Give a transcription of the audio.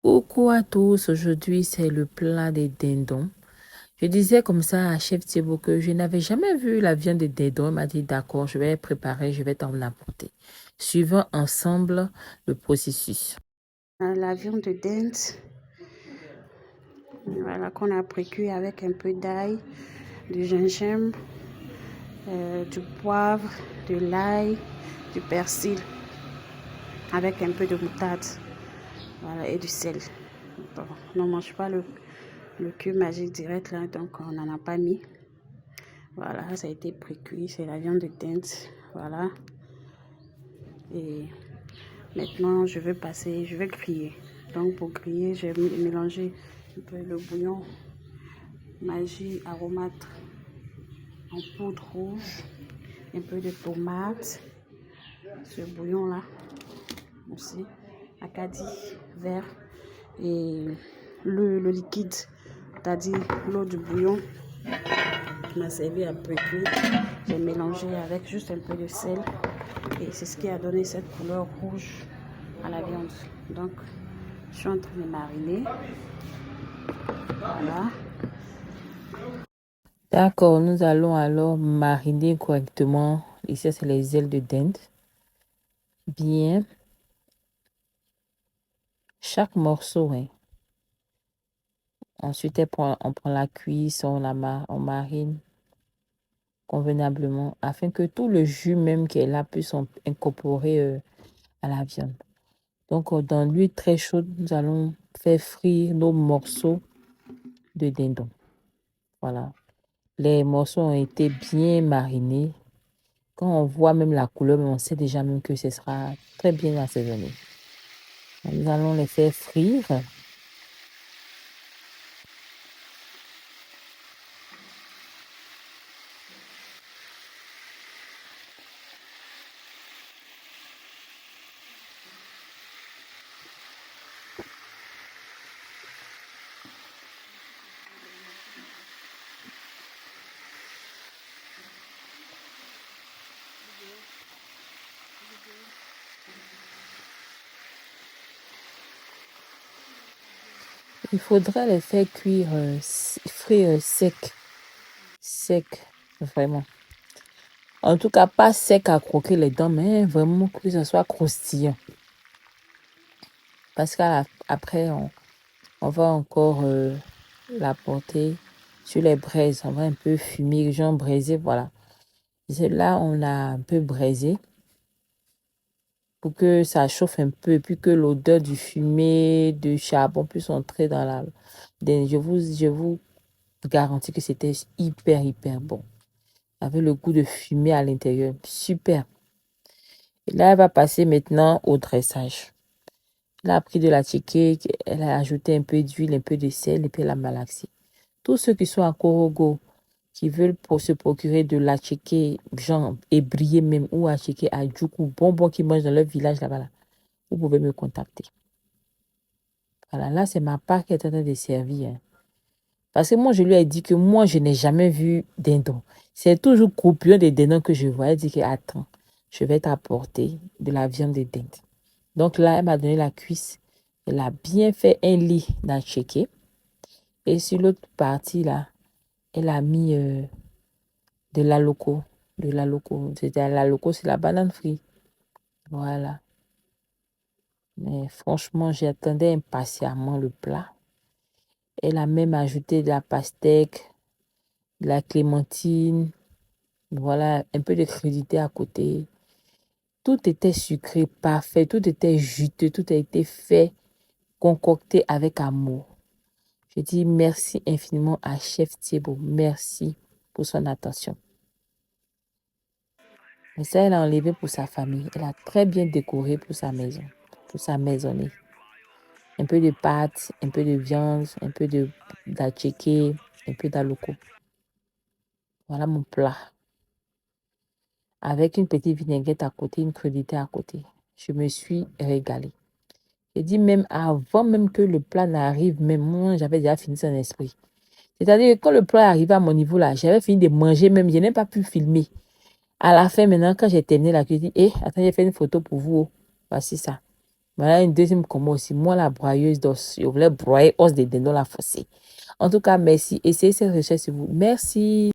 Coucou à tous, aujourd'hui c'est le plat des dindons. Je disais comme ça à Chef Thibault que je n'avais jamais vu la viande de dindon. Il m'a dit d'accord, je vais préparer, je vais t'en apporter. Suivons ensemble le processus. La viande de dinde, voilà, qu'on a précuit avec un peu d'ail, du gingembre, du poivre, de l'ail, du persil, avec un peu de moutarde, voilà, et du sel. Bon, on ne mange pas le cube magique direct là, donc on n'en a pas mis. Voilà, ça a été précuit, c'est la viande de dinde, voilà. Et maintenant, je vais griller. Donc pour griller, j'ai mélangé un peu le bouillon Maggi aromate en poudre rouge, un peu de tomate, ce bouillon là aussi, acadie vert et le liquide, c'est-à-dire l'eau du bouillon qui m'a servi à peu cuire. J'ai mélangé avec juste un peu de sel et c'est ce qui a donné cette couleur rouge à la viande. Donc je suis en train de mariner, voilà. D'accord, nous allons alors mariner correctement. Ici c'est les ailes de dinde. Bien, chaque morceau, hein. Ensuite on prend la cuisse, on marine convenablement afin que tout le jus même qui est là puisse incorporer à la viande. Donc, dans l'huile très chaude, nous allons faire frire nos morceaux de dindon. Voilà. Les morceaux ont été bien marinés. Quand on voit même la couleur, on sait déjà même que ce sera très bien assaisonné. Nous allons les faire frire. Il faudrait les faire cuire, frire sec, vraiment. En tout cas, pas sec à croquer les dents, mais vraiment que ce soit croustillant. Parce qu'après, on va encore la porter sur les braises. On va un peu fumer, genre braiser, voilà. Là, on l'a un peu braisé pour que ça chauffe un peu et puis que l'odeur du fumé, de charbon puisse entrer dans la... Je vous garantis que c'était hyper bon. Avec le goût de fumée à l'intérieur. Super. Et là, elle va passer maintenant au dressage. Elle a pris de la chiquée, elle a ajouté un peu d'huile, un peu de sel et puis elle a malaxé. Tous ceux qui sont à Korogo, qui veulent se procurer de l'attiqué, genre ébrié même, ou attiqué à Djoukou, bonbon qui mangent dans leur village là-bas, là, vous pouvez me contacter. Voilà, là, c'est ma part qui est en train de servir. Hein. Parce que moi, je lui ai dit que moi, je n'ai jamais vu dindon. C'est toujours coupure des dindons que je vois. Elle dit que, attends, je vais t'apporter de la viande de dinde. Donc là, elle m'a donné la cuisse. Elle a bien fait un lit d'attiqué. Et sur l'autre partie, là, elle a mis... de la loco. De la loco. C'était la loco, c'est la banane frite. Voilà. Mais franchement, j'attendais impatiemment le plat. Elle a même ajouté de la pastèque, de la clémentine, voilà, un peu de crudité à côté. Tout était sucré, parfait, tout était juteux, tout a été fait, concocté avec amour. Je dis merci infiniment à Chef Thibault. Merci pour son attention. Mais ça, elle a enlevé pour sa famille. Elle a très bien décoré pour sa maison, pour sa maisonnée. Un peu de pâtes, un peu de viande, un peu d'attiqué, un peu d'aloko. Voilà mon plat. Avec une petite vinaigrette à côté, une crudité à côté. Je me suis régalée. J'ai dit même avant même que le plat n'arrive, même moi, j'avais déjà fini son esprit. C'est-à-dire que quand le plat est arrivé à mon niveau là, j'avais fini de manger même, je n'ai pas pu filmer. À la fin, maintenant, quand j'ai terminé la cuisine, attends, j'ai fait une photo pour vous. Voici ça. Voilà une deuxième comment aussi. Moi, la broyeuse d'os. Je voulais broyer os de dindon la fossée. En tout cas, merci. Essayez cette recherche sur vous. Merci.